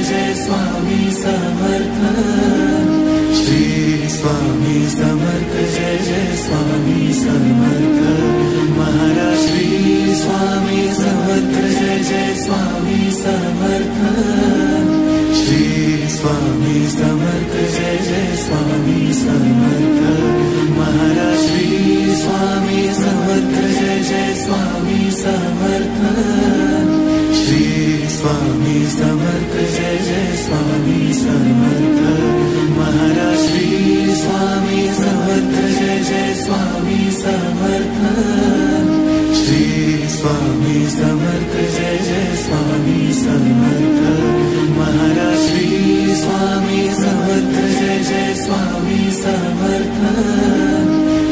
जय स्वामी समर्थ। श्री स्वामी समर्थ जय जय स्वामी समर्थ। महाराज श्री स्वामी समर्थ जय जय स्वामी समर्थ। श्री स्वामी समर्थ जय जय स्वामी समर्थ। महाराज श्री स्वामी समर्थ जय जय स्वामी समर्थ। श्री स्वामी समर्थ जय जय स्वामी समर्थ। महाराज श्री स्वामी समर्थ जय जय स्वामी समर्थ। श्री स्वामी समर्थ जय जय स्वामी समर्थ। महाराज श्री स्वामी समर्थ जय जय स्वामी समर्थ।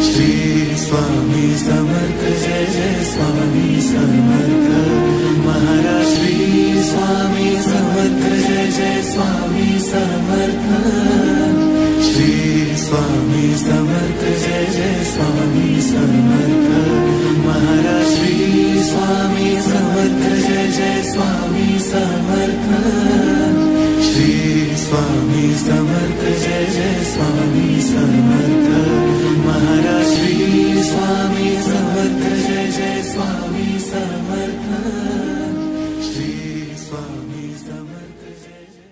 श्री स्वामी समर्थ जय जय स्वामी समर्थ। महाराज श्री स्वामी समर्थ जय जय स्वामी समर्थ। श्री स्वामी समर्थ जय जय स्वामी समर्थ। महाराज श्री स्वामी समर्थ जय जय स्वामी समर्थ। श्री स्वामी समर्थ जय जय स्वामी समर्थ। महाराज श्री स्वामी समर्थ जय जय स्वामी समर्थ। श्री स्वामी समर्थ जय जय।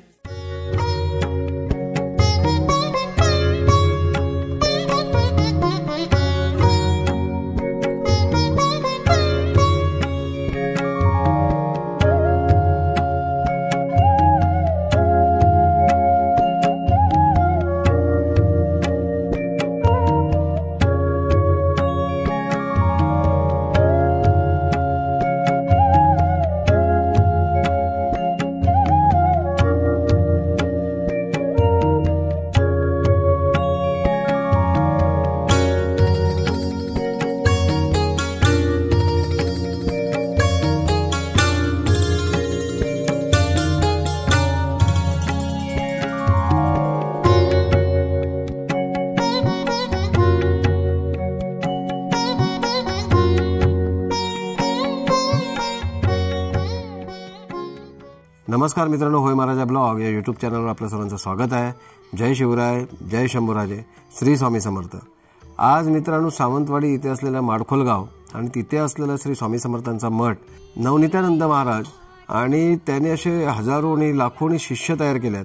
नमस्कार मित्रांनो, होय महाराजा ब्लॉग या यूट्यूब चॅनलवर आपल्या सर्वांचं स्वागत आहे। जय शिवराय, जय शंभूराजे, श्री स्वामी समर्थ। आज मित्रांनो सावंतवाडी इथे असलेला माडखोलगाव आणि तिथे असलेला श्री स्वामी समर्थांचा मठ, नवनीतानंद महाराज आणि त्याने असे हजारो आणि लाखोनी शिष्य तयार केल्यात।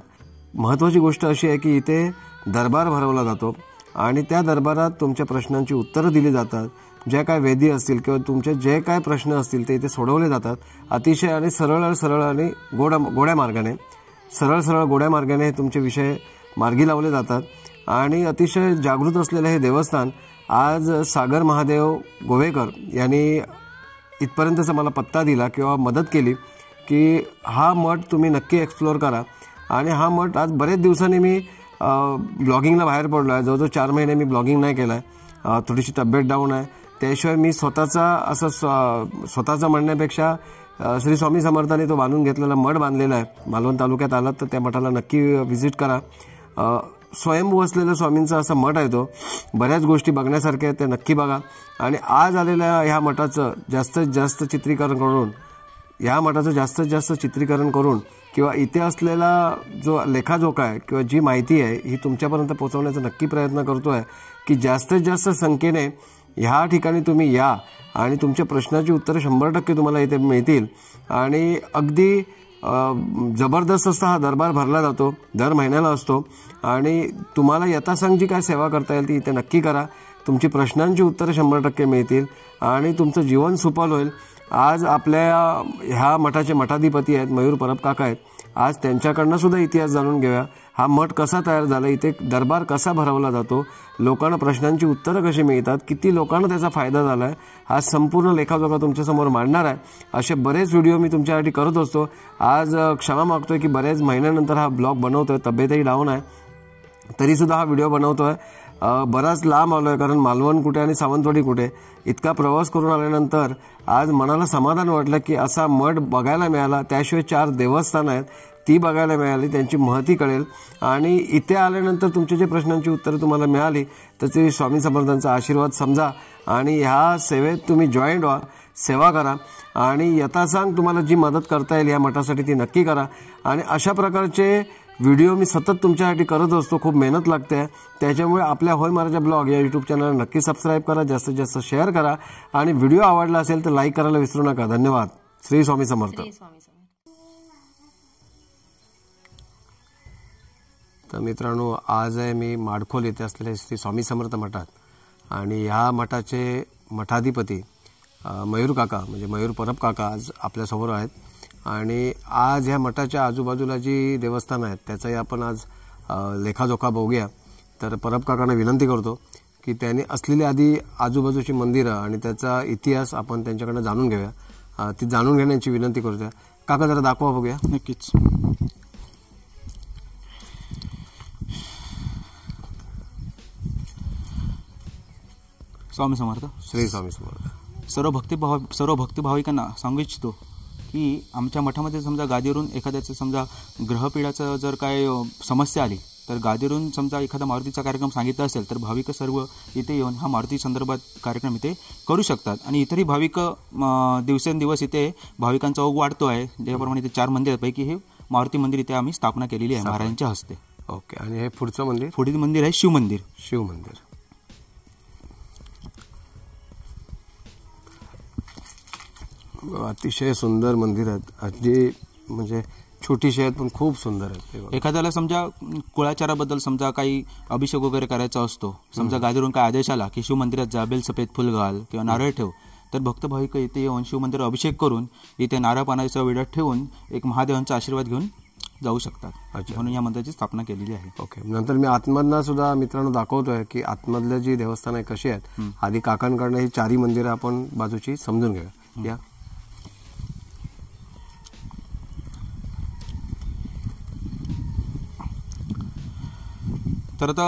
महत्त्वाची गोष्ट अशी आहे की इथे दरबार भरवला जातो आणि त्या दरबारात तुमच्या प्रश्नांची उत्तरं दिली जातात। जे काय वेदी असतील किंवा तुमचे जे काय प्रश्न असतील ते इथे सोडवले जातात। अतिशय आणि सरळ आणि गोड्या मार्गाने तुमचे विषय मार्गी लावले जातात आणि अतिशय जागृत असलेले हे देवस्थान आज सागर महादेव गोवेकर यांनी इथपर्यंतचा मला पत्ता दिला किंवा मदत केली की हा मठ तुम्ही नक्की एक्सप्लोर करा। आणि हा मठ आज बरेच दिवसांनी मी ब्लॉगिंगला बाहेर पडलो आहे। जवळजवळ 4 महिने मी ब्लॉगिंग नाही केलं आहे, थोडीशी तब्येत डाऊन आहे। त्याशिवाय मी स्वतःचा म्हणण्यापेक्षा श्री स्वामी समर्थांनी तो बांधून घेतलेला मठ बांधलेला आहे। मालवण तालुक्यात आलात तर त्या मठाला नक्की व्हिजिट करा। स्वयंभू असलेलं स्वामींचा असा मठ आहे तो। बऱ्याच गोष्टी बघण्यासारख्या आहेत, ते नक्की बघा। आणि आज आलेल्या ह्या मठाचं जास्तीत जास्त चित्रीकरण करून किंवा इथे असलेला जो लेखाजोखा आहे किंवा जी माहिती आहे ही तुमच्यापर्यंत पोहोचवण्याचा नक्की प्रयत्न करतो आहे की जास्तीत जास्त संख्येने ह्या ठिकाणी तुम्ही या आणि तुमच्या प्रश्नाची उत्तरं 100% तुम्हाला इथे मिळतील। आणि अगदी जबरदस्त असा हा दरबार भरला जातो, दर महिन्याला असतो आणि तुम्हाला यथासांग जी काय सेवा करता येईल ती इथे नक्की करा। तुमची प्रश्नांची उत्तरं 100% मिळतील आणि तुमचं जीवन सुफल होईल। आज आपल्या ह्या मठाचे मठाधिपती आहेत मयूर परब काका आहेत। आज त्यांच्याकडनं सुद्धा इतिहास जाणून घेऊया। हा मठ कसा तयार झाला, इथे दरबार कसा भरवला जातो, लोकांना प्रश्नांची उत्तरं कशी मिळतात, किती लोकांना त्याचा फायदा झाला आहे, हा संपूर्ण लेखाजोखा तुमच्यासमोर मांडणार आहे। असे बरेच व्हिडिओ मी तुमच्यासाठी करत असतो। आज क्षमा मागतोय की बरेच महिन्यानंतर हा ब्लॉग बनवतोय, तब्येतही डाऊन आहे तरीसुद्धा हा व्हिडिओ बनवतोय। बराच लांब आलो आहे, कारण मालवण कुठे आणि सावंतवाडी कुठे, इतका प्रवास करून आल्यानंतर आज मनाला समाधान वाटलं की असा मठ बघायला मिळाला। त्याशिवाय 4 देवस्थान आहेत ती बघायला मिळाली, त्यांची महती कळेल आणि इथे आल्यानंतर तुमचे जे प्रश्नांची उत्तरं तुम्हाला मिळाली तर ते स्वामी समर्थांचा आशीर्वाद समजा आणि ह्या सेवेत तुम्ही जॉईंट व्हा। सेवा करा आणि यथासांग तुम्हाला जी मदत करता येईल या मठासाठी ती नक्की करा. आणि अशा प्रकारचे व्हिडिओ मी सतत तुमच्यासाठी करत असतो. खूप मेहनत लागते. त्याच्यामुळे आपल्या होय महाराजा ब्लॉग या यूट्यूब चॅनलला नक्की सबस्क्राईब करा, जास्तीत जास्त शेअर करा आणि व्हिडिओ आवडला असेल तर लाईक करायला विसरू नका. धन्यवाद. श्री स्वामी समर्थ. तर मित्रांनो, आज आहे मी माडखोल येथे असलेल्या श्री स्वामी समर्थ मठात आणि ह्या मठाचे मठाधिपती मयूर काका म्हणजे मयूर परब काका आज आपल्यासमोर आहेत. आणि आज ह्या मठाच्या आजूबाजूला जी देवस्थान आहेत त्याचाही आपण आज लेखाजोखा बघूया. तर परब काकांना विनंती करतो की त्यांनी असलेली आधी आजूबाजूची मंदिरं आणि त्याचा इतिहास आपण त्यांच्याकडनं जाणून घेऊया. ती जाणून घेण्याची विनंती करतोय. काका जरा दाखवा बघूया. नक्कीच. स्वामी समर्थ. श्री स्वामी समर्थ. सर्व भक्तिभाविकांना सांगू इच्छितो की आमच्या मठामध्ये समजा गादीवरून एखाद्याचं समजा ग्रहपीडाचं जर काय समस्या आली तर गादीवरून समजा एखादा मारुतीचा कार्यक्रम सांगितला असेल तर भाविक सर्व इथे येऊन हा मारुती संदर्भात कार्यक्रम इथे करू शकतात. आणि इतरही भाविक दिवसेंदिवस इथे भाविकांचा ओघ वाढतो आहे. ज्याप्रमाणे इथे 4 मंदिरांपैकी हे मारुती मंदिर इथे आम्ही स्थापना केलेली आहे महाराजांच्या हस्ते. ओके. आणि हे पुढचं मंदिर? पुढील मंदिर आहे शिवमंदिर. शिवमंदिर. अतिशय सुंदर मंदिर आहेत. अगदी म्हणजे छोटीशी आहेत पण खूप सुंदर आहेत. एखाद्याला समजा कुळाचाराबद्दल समजा काही अभिषेक वगैरे करायचा असतो, समजा गादीवरून काय आदेश आला की शिवमंदिरात जा, बेल सफेद फुल घाल किंवा नारळ ठेव, तर भक्त भाविक इथे येऊन शिवमंदिरात अभिषेक करून इथे नारळ पानाचा विडा ठेवून एक महादेवांचा आशीर्वाद घेऊन जाऊ शकतात. म्हणून या मंदिराची स्थापना केलेली आहे. ओके. नंतर मी आतमधनं सुद्धा मित्रांनो दाखवतोय की आतमधल्या जी देवस्थान आहे कशी आहेत. आधी काकांकडनं ही 4 मंदिरं आपण बाजूची समजून घेऊया. या तर आता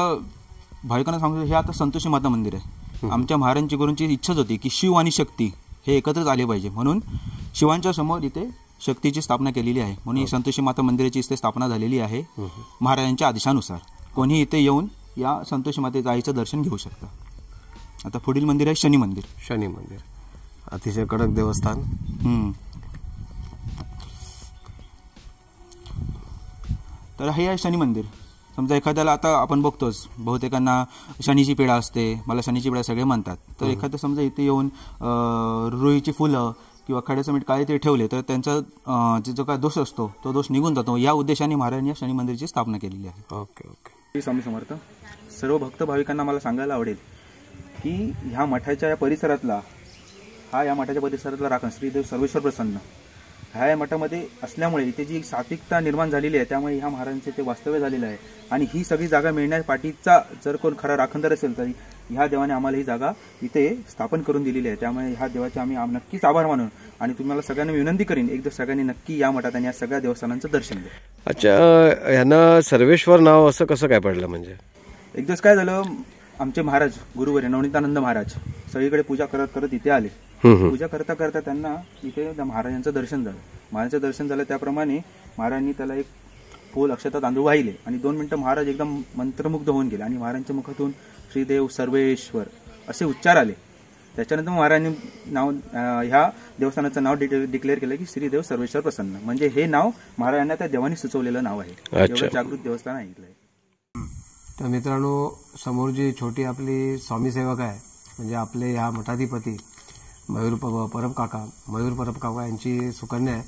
भाविकांना सांगतो हे आता संतोषी माता मंदिर आहे. आमच्या महाराजांची गुरूंची इच्छाच होती की शिव आणि शक्ती हे एकत्रच आले पाहिजे, म्हणून शिवांच्या समोर इथे शक्तीची स्थापना केलेली आहे. म्हणून ही संतोषी माता मंदिराची इथे स्थापना झालेली आहे महाराजांच्या आदेशानुसार. कोणी इथे येऊन या संतोषी मातेच्या आईचं दर्शन घेऊ शकतं. आता पुढील मंदिर आहे शनी मंदिर. शनी मंदिर अतिशय कडक देवस्थान. तर हे आहे शनी मंदिर. समजा एखाद्याला आता आपण बघतोच बहुतेकांना शनीची पीडा असते, मला शनीची पीडा सगळे म्हणतात, तर एखादं समजा इथे येऊन रुईची फुलं किंवा खड्याचं मीठ काय ते ठेवले तर त्यांचा जो काय दोष असतो तो दोष निघून जातो. या उद्देशाने महाराजांनी या शनी मंदिराची स्थापना केलेली आहे. Okay okay. श्री स्वामी समर्थ. सर्व भक्त भाविकांना मला सांगायला आवडेल की ह्या मठाच्या या मठाच्या परिसरातला राखण श्रीदेव सर्वेश्वर प्रसन्न ह्या मठामध्ये असल्यामुळे इथे जी सात्विकता निर्माण झालेली आहे त्यामुळे ह्या महाराजांचे ते वास्तव्य झालेलं आहे. आणि ही सगळी जागा मिळण्यापाठीचा जर कोण खरा राखणदार असेल तरी ह्या देवाने आम्हाला ही जागा इथे स्थापन करून दिलेली आहे. त्यामुळे ह्या देवाचे आम्ही नक्कीच आभार मानून आणि तुम्हाला सगळ्यांना विनंती करीन एकदा सगळ्यांनी नक्की या मठात आणि या सगळ्या देवस्थानांचं दर्शन घ्या. अच्छा, यांना सर्वेश्वर नाव असं कसं काय पडलं? म्हणजे एकदाच काय झालं, आमचे महाराज गुरुवर्य नवनीतानंद महाराज सगळीकडे पूजा करत करत इथे आले. पूजा करता करता त्यांना इथे महाराजांचं दर्शन झालं. महाराजांचं दर्शन झालं त्याप्रमाणे महाराजांनी त्याला एक फूल अक्षता तांदूळ वाहिले आणि 2 मिनिटं महाराज एकदम मंत्रमुग्ध होऊन गेले आणि महाराजांच्या मुखातून श्रीदेव सर्वेश्वर असे उच्चार आले. त्याच्यानंतर महाराजांनी ह्या देवस्थानाचं नाव डिक्लेअर केलं की श्रीदेव सर्वेश्वर प्रसन्न. म्हणजे हे नाव महाराजांना त्या देवानी सुचवलेलं नाव आहे. जागृत देवस्थान ऐकलंय. तर मित्रांनो, समोर जी छोटी आपली स्वामी सेवक आहे म्हणजे आपले ह्या मठाधिपती मयूर परब काका यांची सुकन्या आहे.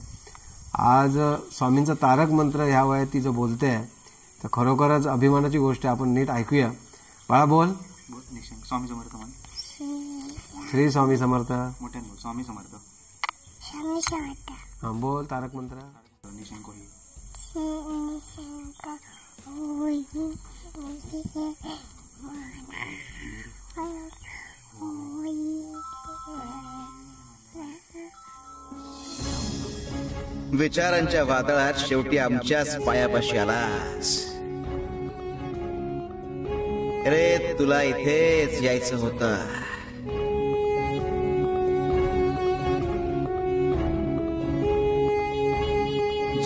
आज स्वामींचा तारक मंत्र ह्या वयात ती जो बोलते आहे तर खरोखरच अभिमानाची गोष्ट आहे. आपण नीट ऐकूया. बाळा बोल. स्वामी समर्थ. श्री स्वामी समर्थ. स्वामी समर्थ. हा बोल तारक मंत्र. विचारांच्या वादळात शेवटी आमच्याच पायापाशी आलास रे. तुला इथेच यायचं होतं.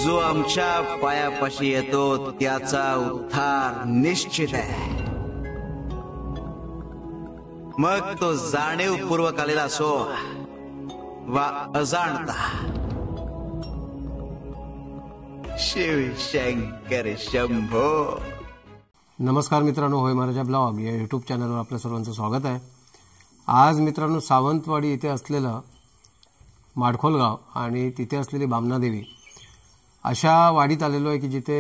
जो आमच्या पायापाशी येतो त्याचा उद्धार निश्चित आहे. मग तो जाणीवपूर्वक आलेला असो वा अजाणता शिव शंकर शंभो. नमस्कार मित्रांनो, होय महाराजा ब्लॉग या यूट्यूब चॅनलवर आपल्या सर्वांचं स्वागत आहे. आज मित्रांनो सावंतवाडी इथे असलेलं माडखोलगाव आणि तिथे असलेली बामनादेवी अशा वाडीत आलेलो आहे की जिथे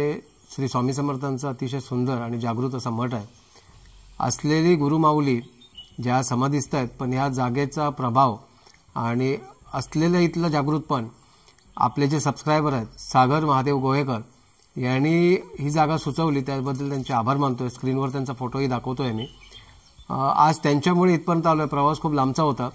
श्री स्वामी समर्थांचा अतिशय सुंदर आणि जागृत असा मठ आहे. असलेली गुरुमाऊली ज्या समाधिस्थ आहेत, पण ह्या जागेचा प्रभाव आणि असलेलं इथलं जागृतपण आपले जे सबस्क्रायबर आहेत सागर महादेव गोहेकर यांनी ही जागा सुचवली, त्याबद्दल त्यांचे आभार मानतोय. स्क्रीनवर त्यांचा फोटोही दाखवतोय मी. आज त्यांच्यामुळे इथपर्यंत आलोय. प्रवास खूप लांबचा होता.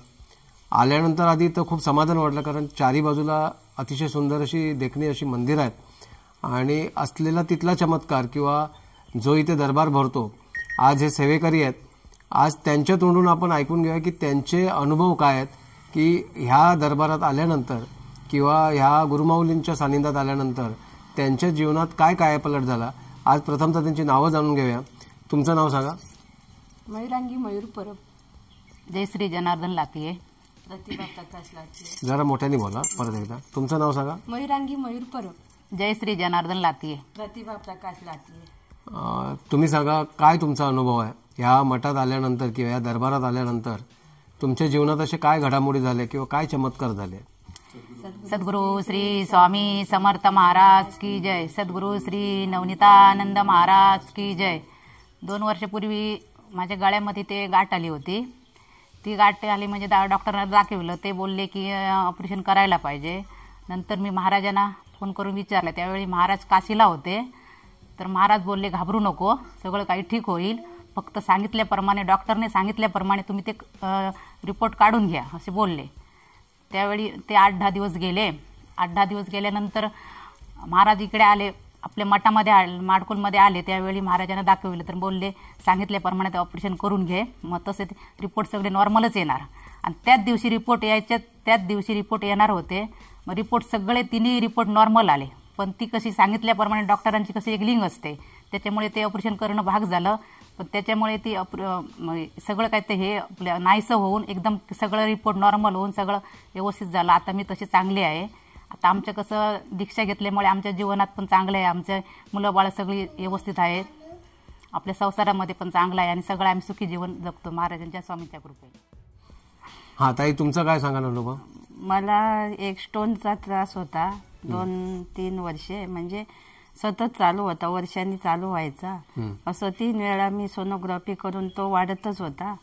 आल्यानंतर आधी तर खूप समाधान वाटलं, कारण चारी बाजूला अतिशय सुंदर अशी देखणी अशी मंदिर आहेत आणि असलेला तिथला चमत्कार किंवा जो इथे दरबार भरतो, आज हे सेवेकरी आहेत. आज त्यांच्या तोंडून आपण ऐकून घेऊया की त्यांचे अनुभव काय आहेत, की ह्या दरबारात आल्यानंतर किंवा ह्या गुरुमाऊलींच्या सानिध्यात आल्यानंतर त्यांच्या जीवनात काय कायापलट झाला. आज प्रथमतः त्यांची नावं जाणून घेऊया. तुमचं नाव सांगा. मयुरांगी मयूर परब. जय श्री जनार्दन लाकिये. प्रतिभा प्रकाश लाकिये. जरा मोठ्याने बोला परत एकदा. तुमचं नाव सांगा. मयुरांगी मयूर परब. जय श्री जनार्दन लाकिये. प्रतिभा प्रकाश लाकिये. तुम्ही सांगा, काय तुमचा अनुभव आहे ह्या मठात आल्यानंतर किंवा या दरबारात आल्यानंतर तुमच्या जीवनात असे काय घडामोडी झाले किंवा काय चमत्कार झाले. सद्गुरु श्री स्वामी समर्थ महाराज की जय. सद्गुरु श्री नवनीतानंद महाराज की जय. 2 वर्षापूर्वी माझ्या गळ्यामध्ये ते गाठ आली होती. ती गाठ आली म्हणजे डॉक्टरांना दाखवलं. ते बोलले की ऑपरेशन करायला पाहिजे. नंतर मी महाराजांना फोन करून विचारलं. त्यावेळी महाराज काशीला होते. तर महाराज बोलले, घाबरू नको, सगळं काही ठीक होईल, फक्त सांगितल्याप्रमाणे डॉक्टरने सांगितल्याप्रमाणे तुम्ही ते रिपोर्ट काढून घ्या असे बोलले. त्यावेळी ते 8-10 दिवस गेले. 8-10 दिवस गेल्यानंतर महाराज इकडे आले, आपल्या मठामध्ये माडखोलमध्ये आले. त्यावेळी महाराजांना दाखवलं तर बोलले, सांगितल्याप्रमाणे ते ऑपरेशन करून घे, मग तसे ते रिपोर्ट सगळे नॉर्मलच येणार. आणि त्याच दिवशी रिपोर्ट येणार होते. मग रिपोर्ट सगळे 3 रिपोर्ट नॉर्मल आले. पण ती कशी सांगितल्याप्रमाणे डॉक्टरांची कशी एक लिंक असते, त्याच्यामुळे ते ऑपरेशन करणं भाग झालं. पण त्याच्यामुळे ती सगळं काय ते हे आपलं नाहीसं होऊन एकदम सगळं रिपोर्ट नॉर्मल होऊन सगळं व्यवस्थित झालं. आता मी तशी चांगली आहे. आता आमचं कसं दीक्षा घेतल्यामुळे आमच्या जीवनात पण चांगलं आहे. आमचे मुलं बाळं सगळी व्यवस्थित आहेत. आपल्या संसारामध्ये पण चांगलं आहे आणि सगळं आम्ही सुखी जीवन जगतो महाराजांच्या स्वामींच्या कृपेने. हां ताई, तुमचं काय सांगा अनुभव. मला एक स्टोनचा त्रास होता 2-3 वर्षे, म्हणजे सतत चालू होता, वर्षांनी चालू व्हायचा. असं 3 वेळा मी सोनोग्राफी करून तो वाढतच होता.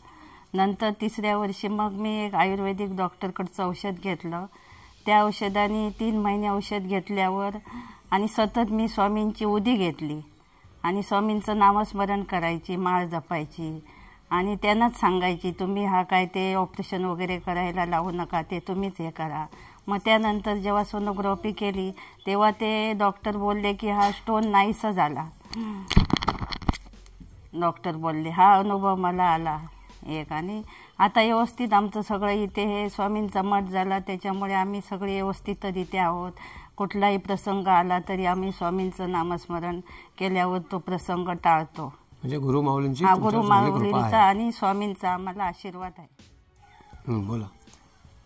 नंतर 3ऱ्या वर्षी मग मी एक आयुर्वेदिक डॉक्टरकडचं औषध घेतलं. त्या औषधाने 3 महिने औषध घेतल्यावर आणि सतत मी स्वामींची उदी घेतली आणि स्वामींचं नामस्मरण करायची, माळ जपायची आणि त्यांनाच सांगायची, तुम्ही हा काय ते ऑपरेशन वगैरे करायला लावू नका, ते तुम्हीच हे करा. मग त्यानंतर जेव्हा सोनोग्राफी केली तेव्हा ते डॉक्टर बोलले की हा स्टोन नाहीसा झाला. डॉक्टर बोलले, हा अनुभव मला आला एक. आणि आता व्यवस्थित आमचं सगळं इथे हे स्वामींचा मठ झाला, त्याच्यामुळे आम्ही सगळे व्यवस्थित इथे आहोत. कुठलाही प्रसंग आला तरी आम्ही स्वामींचं नामस्मरण केल्यावर तो प्रसंग टाळतो. म्हणजे गुरुमाऊलींची गुरुमाऊलींचा आणि स्वामींचा आम्हाला आशीर्वाद आहे. बोला.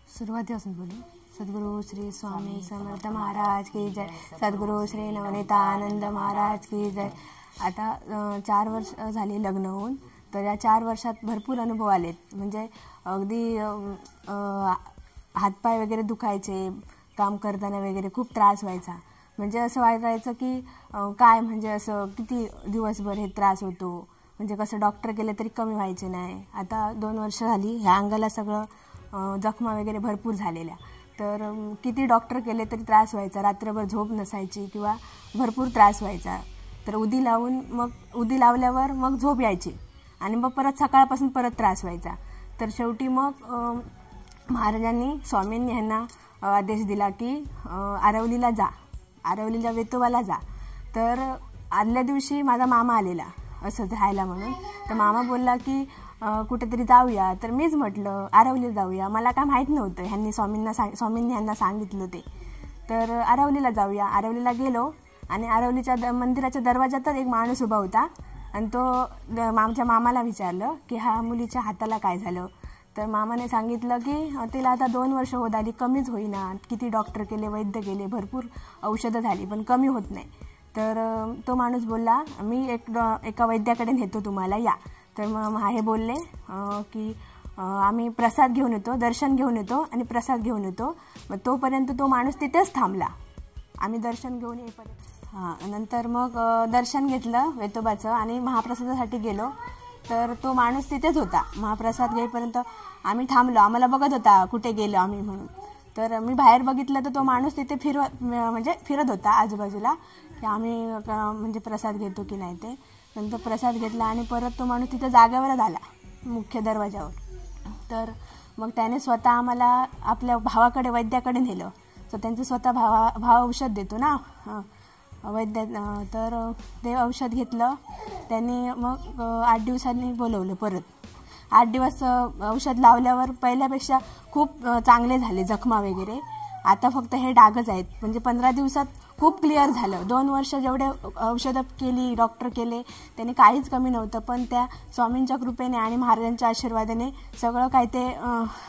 सुरुवातीपासून बोलू. सद्गुरु श्री स्वामी समर्थ महाराज की जय. सद्गुरु श्री नवनीतानंद महाराज की जय. आता 4 वर्ष झाली लग्न होऊन, तर या 4 वर्षात भरपूर अनुभव आलेत. म्हणजे अगदी हातपाय वगैरे दुखायचे, काम करताना वगैरे खूप त्रास व्हायचा. म्हणजे असं वाटायचं की काय म्हणजे असं किती दिवसभर हे त्रास होतो, म्हणजे कसं डॉक्टर गेले तरी कमी व्हायचे नाही. आता 2 वर्ष झाली ह्या अंगाला सगळं जखमा वगैरे भरपूर झालेल्या. तर किती डॉक्टर केले तरी त्रास व्हायचा, रात्रभर झोप नसायची किंवा भरपूर त्रास व्हायचा. तर उदी लावल्यावर मग झोप यायची आणि मग परत सकाळपासून परत त्रास व्हायचा. तर शेवटी मग महाराजांनी स्वामींनी ह्यांना आदेश दिला की आरवलीला जा, आरवलीला वेतोबाला जा. तर आदल्या दिवशी माझा मामा आलेला असं राहायला म्हणून. तर मामा बोलला की कुठेतरी जाऊया. तर मीच म्हटलं आरवलीला जाऊया. मला काय माहीत नव्हतं, स्वामींनी ह्यांना सांगितलं ते. तर आरवलीला जाऊया. आरवलीला गेलो आणि आरवलीच्या मंदिराच्या दरवाजातच एक माणूस उभा होता आणि तो आमच्या मामाला विचारलं की हा मुलीच्या हाताला काय झालं. तर मामाने सांगितलं की तिला आता 2 वर्ष होत आली, कमीच होईना, किती डॉक्टर केले, वैद्य केले, भरपूर औषधं झाली पण कमी होत नाही. तर तो माणूस बोलला मी एका वैद्याकडे नेतो तुम्हाला, या. तर मग हे बोलले की आम्ही प्रसाद घेऊन येतो, दर्शन घेऊन येतो आणि प्रसाद घेऊन येतो. मग तोपर्यंत तो माणूस तिथेच थांबला, आम्ही दर्शन घेऊन येईपर्यंत. नंतर मग दर्शन घेतलं वेतोबाचं आणि महाप्रसादासाठी गेलो. तर तो माणूस तिथेच होता. महाप्रसाद घेईपर्यंत आम्ही थांबलो, आम्हाला बघत होता कुठे गेलो आम्ही म्हणून. तर मी बाहेर बघितलं तर तो माणूस तिथे फिरत होता आजूबाजूला, की आम्ही म्हणजे प्रसाद घेतो की नाही ते. नंतर प्रसाद घेतला आणि परत तो माणूस तिथे जागेवरच आला मुख्य दरवाजावर. तर मग त्याने स्वतः आम्हाला आपल्या भावाकडे वैद्याकडे नेलं. तर त्यांचं स्वतः भाव औषध देतो ना वैद्य. तर ते औषध घेतलं त्यांनी. मग 8 दिवसांनी बोलवलं परत. 8 दिवस औषध लावल्यावर पहिल्यापेक्षा खूप चांगले झाले जखमा वगैरे. आता फक्त हे डागच आहेत. म्हणजे 15 दिवसात खूप क्लिअर झालं. 2 वर्ष जेवढे औषधं केली, डॉक्टर केले, त्यांनी काहीच कमी नव्हतं. पण त्या स्वामींच्या कृपेने आणि महाराजांच्या आशीर्वादाने सगळं काही ते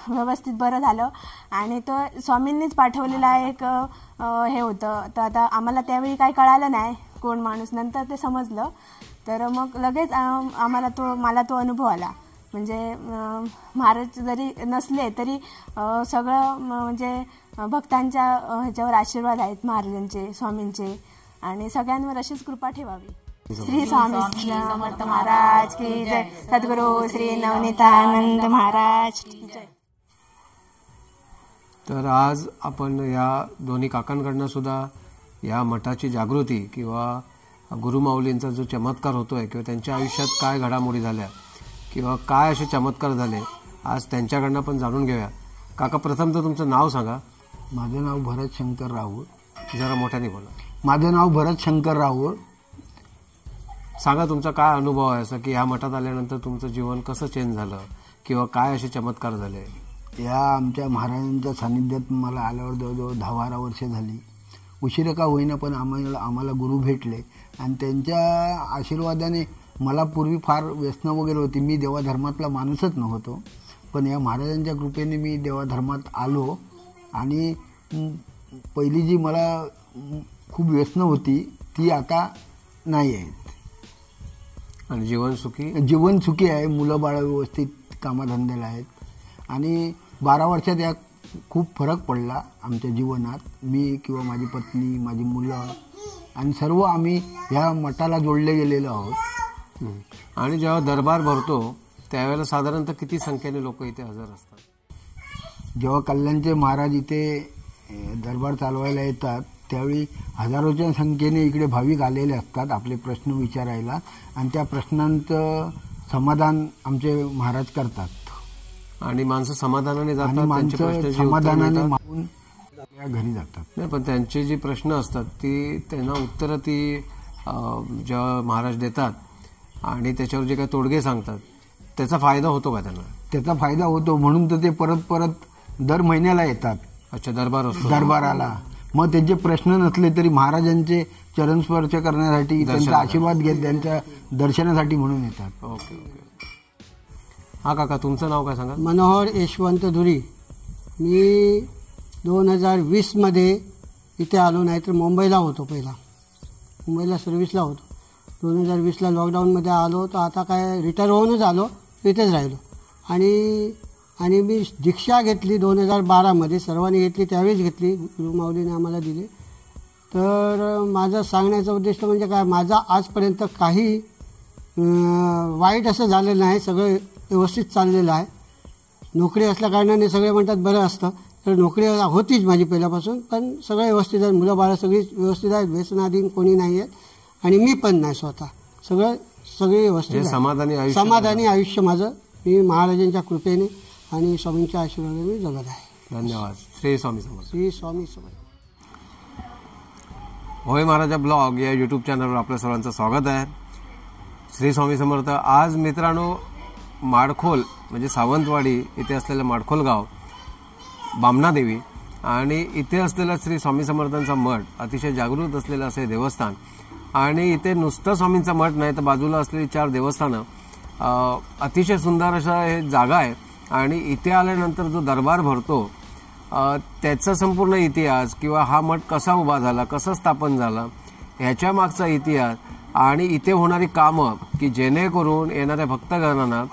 व्यवस्थित बरं झालं. आणि तो स्वामींनीच पाठवलेला एक हे होतं. तर आता आम्हाला त्यावेळी काही कळालं नाही कोण माणूस, नंतर ते समजलं. तर मग लगेच मला तो अनुभव आला. म्हणजे महाराज जरी नसले तरी सगळं म्हणजे भक्तांच्या ह्याच्यावर आशीर्वाद आहेत महाराजांचे, स्वामींचे. आणि सगळ्यांवर अशीच कृपा ठेवावी. श्री स्वामी समर्थ महाराज की जय. सद्गुरू श्री नवनीतानंद महाराज की जय. तर आज आपण या दोन्ही काकांकडनं सुद्धा या मठाची जागृती किंवा गुरुमाऊलींचा जो चमत्कार होतोय किंवा त्यांच्या आयुष्यात काय घडामोडी झाल्या किंवा काय असे चमत्कार झाले आज त्यांच्याकडनं पण जाणून घेऊया. काका, प्रथम तर तुमचं नाव सांगा. माझं नाव भरत शंकर राऊळ. जरा मोठ्याने बोला. माझं नाव भरत शंकर राऊळ. सांगा तुमचा काय अनुभव आहे असं की ह्या मठात आल्यानंतर तुमचं जीवन कसं चेंज झालं किंवा काय असे चमत्कार झाले. या आमच्या महाराजांच्या सानिध्यात मला आल्यावर जवळजवळ 10-12 वर्ष झाली. उशिरा का होईना पण आम्हाला गुरु भेटले आणि त्यांच्या आशीर्वादाने मला पूर्वी फार व्यसनं वगैरे होती. मी देवाधर्मातला माणूसच नव्हतो. पण या महाराजांच्या कृपेने मी देवाधर्मात आलो आणि पहिली जी मला खूप व्यसनं होती ती आता नाही आहेत. आणि जीवन सुखी आहे. मुलं बाळ व्यवस्थित कामाधंद्याला आहेत. आणि 12 वर्षात या खूप फरक पडला आमच्या जीवनात. मी किंवा माझी पत्नी, माझी मुलं आणि सर्व आम्ही ह्या मठाला जोडले गेलेलो आहोत. आणि जेव्हा दरबार भरतो त्यावेळेला साधारणतः किती संख्येने लोक इथे हजर असतात. जेव्हा कल्याणचे महाराज इथे दरबार चालवायला येतात त्यावेळी हजारोच्या संख्येने इकडे भाविक आलेले असतात आपले प्रश्न विचारायला. आणि त्या प्रश्नांचं समाधान आमचे महाराज करतात. आणि माणसं समाधानाने जातात. माणसं समाधानाने मागून घरी जातात. नाही, पण त्यांचे जे प्रश्न असतात ती त्यांना उत्तरं ती जेव्हा महाराज देतात आणि त्याच्यावर जे काही तोडगे सांगतात त्याचा फायदा होतो का त्यांना. त्याचा फायदा होतो म्हणून तर ते परत दर महिन्याला येतात. अच्छा, दरबाराला. मग त्यांचे प्रश्न नसले तरी महाराजांचे चरणस्पर्श करण्यासाठी, त्यांचा आशीर्वाद घेत त्यांच्या दर्शनासाठी म्हणून येतात. ओके. हा काका, तुमचं नाव काय सांगा. मनोहर यशवंत धुरी. मी 2020मध्ये इथे आलो, नाहीतर मुंबईला होतो. पहिला मुंबईला सर्व्हिसला होतो. 2020ला लॉकडाऊनमध्ये आलो. तर आता काय रिटायर होऊनच आलो, इथेच राहिलो. आणि मी दीक्षा घेतली 2012मध्ये. सर्वांनी घेतली त्यावेळेस घेतली, गुरुमाऊलीने आम्हाला दिली. तर माझं सांगण्याचा उद्देश म्हणजे काय, माझा आजपर्यंत काही वाईट असं झालेलं नाही. सगळं व्यवस्थित चाललेलं आहे. नोकरी असल्या कारणाने सगळे म्हणतात बरं असतं, तर नोकरी होतीच माझी पहिल्यापासून. पण सगळं व्यवस्थित आहे. मुलं बाळं सगळी व्यवस्थित आहेत. व्यसनाधीन कोणी नाही आहेत आणि मी पण नाही स्वतः. सगळे व्यवस्थित आहे. समाधानी आयुष्य माझं. मी महाराजांच्या कृपेने आणि स्वामींच्या आशीर्वादाने जगत आहे. धन्यवाद. श्री स्वामी समर्थ. श्री स्वामी समर्थ. होय महाराजा ब्लॉग या यूट्यूब चॅनलवर आपल्या सर्वांचं स्वागत आहे. श्री स्वामी समर्थ. आज मित्रांनो, माडखोल म्हणजे सावंतवाडी इथे असलेलं माडखोल गाव, बामणादेवी आणि इथे असलेला श्री स्वामी समर्थांचा मठ, अतिशय जागृत असलेलं असे देवस्थान. आणि इथे नुसतं स्वामींचा मठ नाही तर बाजूला असलेली 4 देवस्थानं, अतिशय सुंदर अशा हे जागा आहे. आणि इथे आल्यानंतर जो दरबार भरतो त्याचा संपूर्ण इतिहास किंवा हा मठ कसा उभा झाला, कसा स्थापन झाला, ह्याच्या मागचा इतिहास आणि इथे होणारी कामं की जेणेकरून येणाऱ्या भक्तगणांना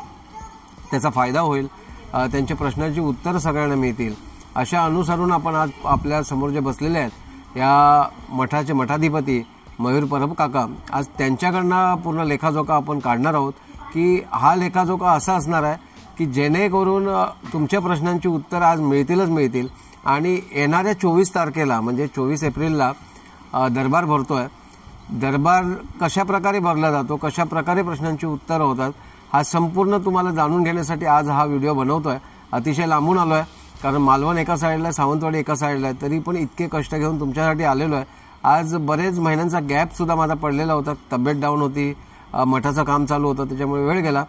त्याचा फायदा होईल, त्यांच्या प्रश्नांची उत्तरं सगळ्यांना मिळतील, अशा अनुसरून आपण आज आपल्या समोर जे बसलेले आहेत या मठाचे मठाधिपती मयूर परब काका, आज त्यांच्याकडनं पूर्ण लेखाजोखा आपण काढणार आहोत की हा लेखाजोखा असा असणार आहे की जेणेकरून तुमच्या प्रश्नांची उत्तरं आज मिळतील आणि येणाऱ्या 24 तारखेला म्हणजे 24 एप्रिलला दरबार भरतोय. दरबार कशा प्रकारे भरला जातो, कशा प्रकारे प्रश्नांची उत्तरं होतात, हा संपूर्ण तुम्हाला जाणून घेण्यासाठी आज हा व्हिडिओ बनवतोय. अतिशय लांबून आलो आहे कारण मालवण एका साईडला, सावंतवाडी एका साईडला आहे, तरी पण इतके कष्ट घेऊन तुमच्यासाठी आलेलो आहे. आज बरेच महिन्यांचा गॅप सुद्धा माझा पडलेला होता, तब्येत डाऊन होती, मठाचं काम चालू होतं, त्याच्यामुळे वेळ गेला,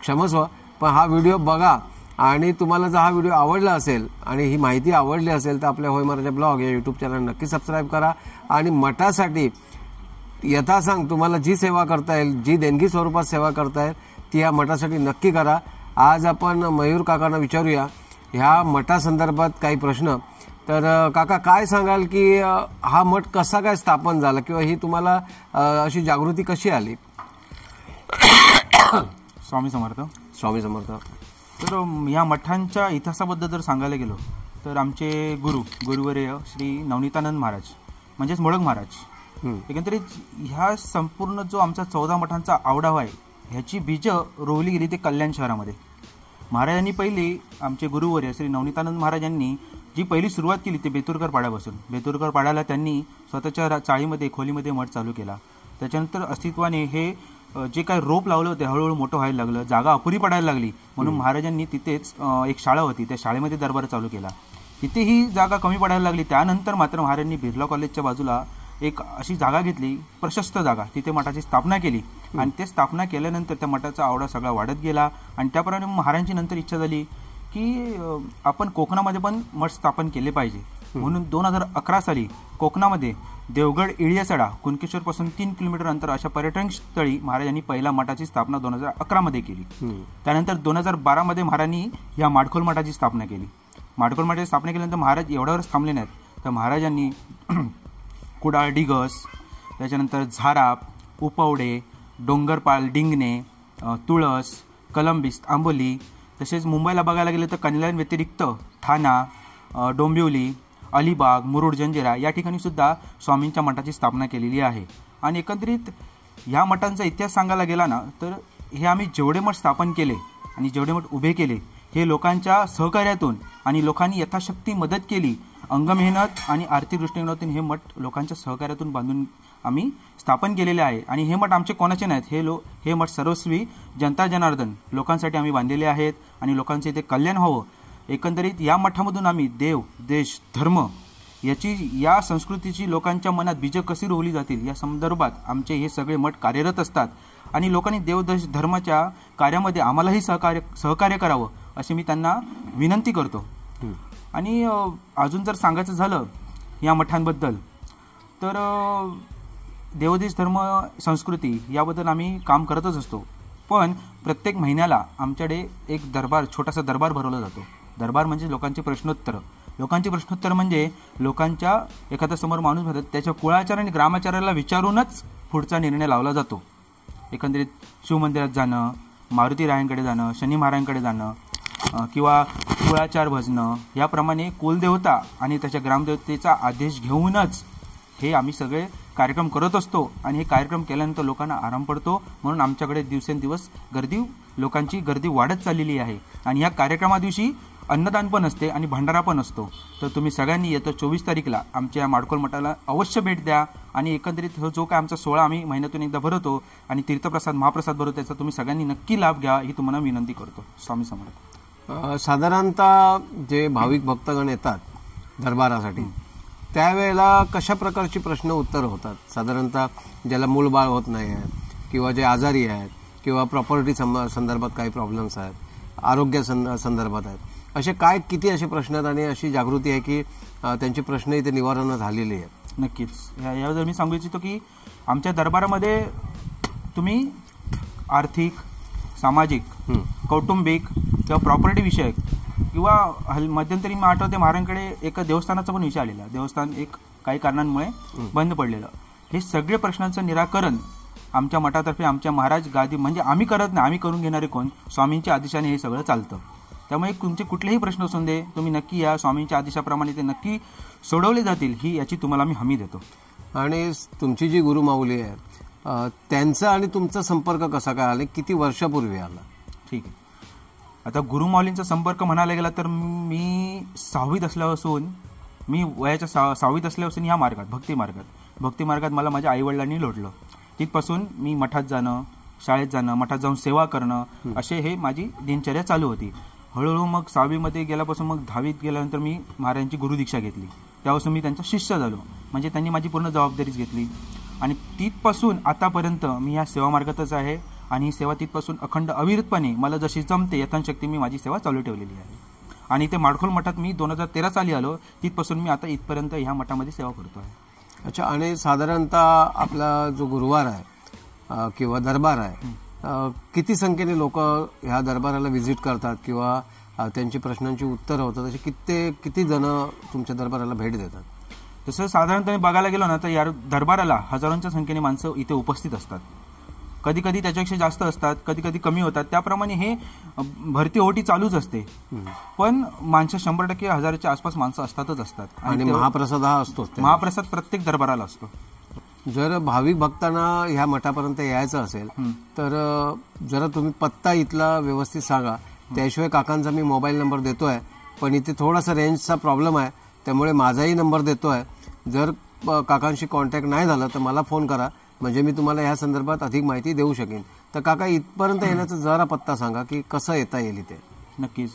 क्षमस्व. पण हा व्हिडिओ बघा आणि तुम्हाला जर हा व्हिडिओ आवडला असेल आणि ही माहिती आवडली असेल तर आपल्या होय मराठी ब्लॉग या यूट्यूब चॅनल नक्की सबस्क्राईब करा आणि मठासाठी यथासांग तुम्हाला जी सेवा करता येईल, जी देणगी स्वरूपात सेवा करता येईल ती या मठासाठी नक्की करा. आज आपण मयूर काकांना विचारूया ह्या मठासंदर्भात काही प्रश्न. तर काका काय सांगाल की हा मठ कसा काय स्थापन झाला किंवा ही तुम्हाला अशी जागृती कशी आली? स्वामी समर्थ. स्वामी समर्थ. तर या मठांच्या इतिहासाबद्दल जर सांगायला गेलो तर आमचे गुरुवर्य श्री नवनीतानंद महाराज म्हणजेच मोडक महाराज, एकंदरीत ह्या संपूर्ण जो आमचा 14 मठांचा आवडावा आहे ह्याची बीजं रोवली गेली ते कल्याण शहरामध्ये. महाराजांनी पहिली आमचे गुरुवर्य श्री नवनीतानंद महाराजांनी जी पहिली सुरुवात केली ते बेतुरकर पाड्यापासून. बेतुरकर पाड्याला त्यांनी स्वतःच्या चाळीमध्ये खोलीमध्ये मठ चालू केला. त्याच्यानंतर अस्तित्वाने हे जे काय रोप लावलं होते हळूहळू मोठं व्हायला लागलं, जागा अपुरी पडायला लागली, म्हणून महाराजांनी तिथेच एक शाळा होती त्या शाळेमध्ये दरबार चालू केला. तिथे ही जागा कमी पडायला लागली. त्यानंतर मात्र महाराजांनी बिर्ला कॉलेजच्या बाजूला एक अशी जागा घेतली, प्रशस्त जागा, तिथे मठाची स्थापना केली आणि ते स्थापना केल्यानंतर त्या मठाचा आवडा सगळा वाढत गेला आणि त्याप्रमाणे महाराजांची नंतर इच्छा झाली की आपण कोकणामध्ये पण मठ स्थापन केले पाहिजे. म्हणून 2011 साली कोकणामध्ये देवगड इळियासडा कुणकेश्वरपासून 3 किलोमीटर अंतर अशा पर्यटन स्थळी महाराजांनी पहिला मठाची स्थापना 2011 मध्ये केली. त्यानंतर 2012 मध्ये महाराजांनी या माडखोल मठाची स्थापना केली. माडखोल मठाची स्थापना केल्यानंतर महाराज एवढ्यावरच थांबले नाहीत, तर महाराजांनी कुडाळ, डिगस, त्याच्यानंतर झाराप, उपवडे, डोंगरपाल, डिंगणे, तुळस, कलंबिस, आंबोली, तसेच मुंबईला बघायला गेलं तर कल्याण व्यतिरिक्त ठाणा, डोंबिवली, अलिबाग, मुरुड, जंजिरा या ठिकाणी सुद्धा स्वामींच्या मठाची स्थापना केलेली आहे. आणि एकंदरीत ह्या मठांचा इतिहास सांगायला गेला ना तर हे आम्ही जेवढे मठ स्थापन केले आणि जेवढे मठ उभे केले हे लोकांच्या सहकार्यातून आणि लोकांनी यथाशक्ती मदत केली, अंगमेहनत आणि आर्थिक दृष्टिकोनातून हे मठ लोकांच्या सहकार्यातून बांधून आम्ही स्थापन केलेले आहे. आणि हे मठ आमचे कोणाचे नाहीत, हे मठ सर्वस्वी जनता जनार्दन लोकांसाठी आम्ही बांधलेले आहेत आणि लोकांचे इथे कल्याण व्हावं. एकंदरीत या मठामधून आम्ही देव, देश, धर्म या संस्कृतीची लोकांच्या मनात बीजं कशी रोवली जातील या संदर्भात आमचे हे सगळे मठ कार्यरत असतात आणि लोकांनी देव, देश, धर्माच्या कार्यामध्ये आम्हालाही सहकार्य करावं अशी मी त्यांना विनंती करतो. आणि अजून जर सांगायचं झालं या मठांबद्दल तर देवदेश, धर्म, संस्कृती याबद्दल आम्ही काम करतच असतो. पण प्रत्येक महिन्याला आमच्याकडे एक छोटासा दरबार भरवला जातो. दरबार म्हणजे लोकांचे प्रश्नोत्तर. लोकांचे प्रश्नोत्तर म्हणजे लोकांच्या एखाद्या समोर माणूस भरत त्याच्या कुळाचार आणि ग्रामाचाराला विचारूनच पुढचा निर्णय लावला जातो. एकंदरीत शिवमंदिरात जाणं, मारुती रायांकडे जाणं, शनी महाराजांकडे जाणं किंवा कुळाचार भजणं याप्रमाणे कुलदेवता आणि त्याच्या ग्रामदेवतेचा आदेश घेऊनच हे आम्ही सगळे कार्यक्रम करत असतो. आणि हे कार्यक्रम केल्यानंतर लोकांना आराम पडतो, म्हणून आमच्याकडे दिवसेंदिवस लोकांची गर्दी वाढत चाललेली आहे. आणि या कार्यक्रमा दिवशी अन्नदान पण असते आणि भंडारा पण असतो. तर तुम्ही सगळ्यांनी येत्या 24 तारीखला आमच्या या माडखोल मठाला अवश्य भेट द्या. आणि एकंदरीत जो काय आमचा सोहळा आम्ही महिन्यातून एकदा भरवतो आणि तीर्थप्रसाद, महाप्रसाद भरवतो, त्याचा तुम्ही सगळ्यांनी नक्की लाभ घ्या ही तुम्हाला विनंती करतो. स्वामी समर्थ. साधारणतः जे भाविक भक्तगण येतात दरबारासाठी त्यावेळेला कशा प्रकारची प्रश्न उत्तर होतात? साधारणतः ज्याला मूलबाळ होत नाही आहे किंवा जे आजारी आहेत किंवा प्रॉपर्टी संदर्भात काही प्रॉब्लेम्स आहेत, आरोग्य संदर्भात आहेत, असे किती असे प्रश्न आहेत आणि अशी जागृती आहे की त्यांची प्रश्न इथे निवारण झालेली आहे? नक्कीच. याबद्दल मी सांगू इच्छितो की आमच्या दरबारामध्ये तुम्ही आर्थिक, सामाजिक, कौटुंबिक किंवा प्रॉपर्टी विषयक किंवा मध्यंतरी मी आठवते महाराजांकडे एका देवस्थानाचा पण विषय आलेला. देवस्थान एक काही कारणांमुळे बंद पडलेलं. हे सगळे प्रश्नांचं निराकरण आमच्या मठातर्फे आमच्या महाराज गादी म्हणजे आम्ही करत नाही, आम्ही करून घेणारे कोण, स्वामींच्या आदेशाने हे सगळं चालतं. त्यामुळे तुमचे कुठलेही प्रश्न असून दे तुम्ही नक्की या, स्वामींच्या आदेशाप्रमाणे ते नक्की सोडवले जातील ही याची तुम्हाला मी हमी देतो. आणि तुमची जी गुरुमाऊली आहे त्यांचा आणि तुमचा संपर्क कसा काय आला, किती वर्षापूर्वी आला? ठीक आहे. आता गुरुमाऊलींचा संपर्क म्हणायला गेला तर मी 6वीत असल्यापासून, मी वयाच्या 6वीत असल्यापासून ह्या मार्गात भक्ती मार्गात मला माझ्या आईवडिलांनी लोटलं. तिथपासून मी मठात जाणं, शाळेत जाणं, मठात जाऊन सेवा करणं असे हे माझी दिनचर्या चालू होती. हळूहळू मग 6वीमध्ये गेल्यापासून मग 10वीत गेल्यानंतर मी महाराजांची गुरुदीक्षा घेतली. त्यापासून मी त्यांचा शिष्य झालो, म्हणजे त्यांनी माझी पूर्ण जबाबदारीच घेतली. आणि तिथपासून आतापर्यंत मी या सेवा मार्गातच आहे आणि ही सेवा तिथपासून अखंड अविरतपणे मला जशी जमते यथाशक्ती मी माझी सेवा चालू ठेवलेली आहे. आणि ते माडखोल मठात मी 2013 साली आलो, तिथपासून मी आता इथपर्यंत ह्या मठामध्ये सेवा करतो आहे. अच्छा. आणि साधारणतः आपला जो गुरुवार आहे किंवा दरबार आहे, किती संख्येने लोक ह्या दरबाराला व्हिजिट करतात किंवा त्यांची प्रश्नांची उत्तरं होतात, असे किती जण तुमच्या दरबाराला भेट देतात? तसं साधारणपणे बघायला गेलो ना तर या दरबाराला हजारोंच्या संख्येने माणसं इथे उपस्थित असतात. कधी कधी त्याच्यापेक्षा जास्त असतात, कधी कधी कमी होतात. त्याप्रमाणे हे भरती ओटी चालूच असते, पण माणसं 100% 1000च्या आसपास माणसं असतातच असतात. आणि महाप्रसाद हा असतो, महाप्रसाद प्रत्येक दरबाराला असतो. जर भाविक भक्तांना ह्या मठापर्यंत यायचं असेल तर जरा तुम्ही पत्ता इथला व्यवस्थित सांगा. त्याशिवाय काकांचा मी मोबाईल नंबर देतोय, पण इथे थोडासा रेंजचा प्रॉब्लेम आहे, त्यामुळे माझाही नंबर देतोय. जर काकांशी कॉन्टॅक्ट नाही झालं तर मला फोन करा, म्हणजे मी तुम्हाला ह्या संदर्भात अधिक माहिती देऊ शकेन. तर काका इथपर्यंत येण्याचा जरा पत्ता सांगा की कसं येता येईल इथे. नक्कीच.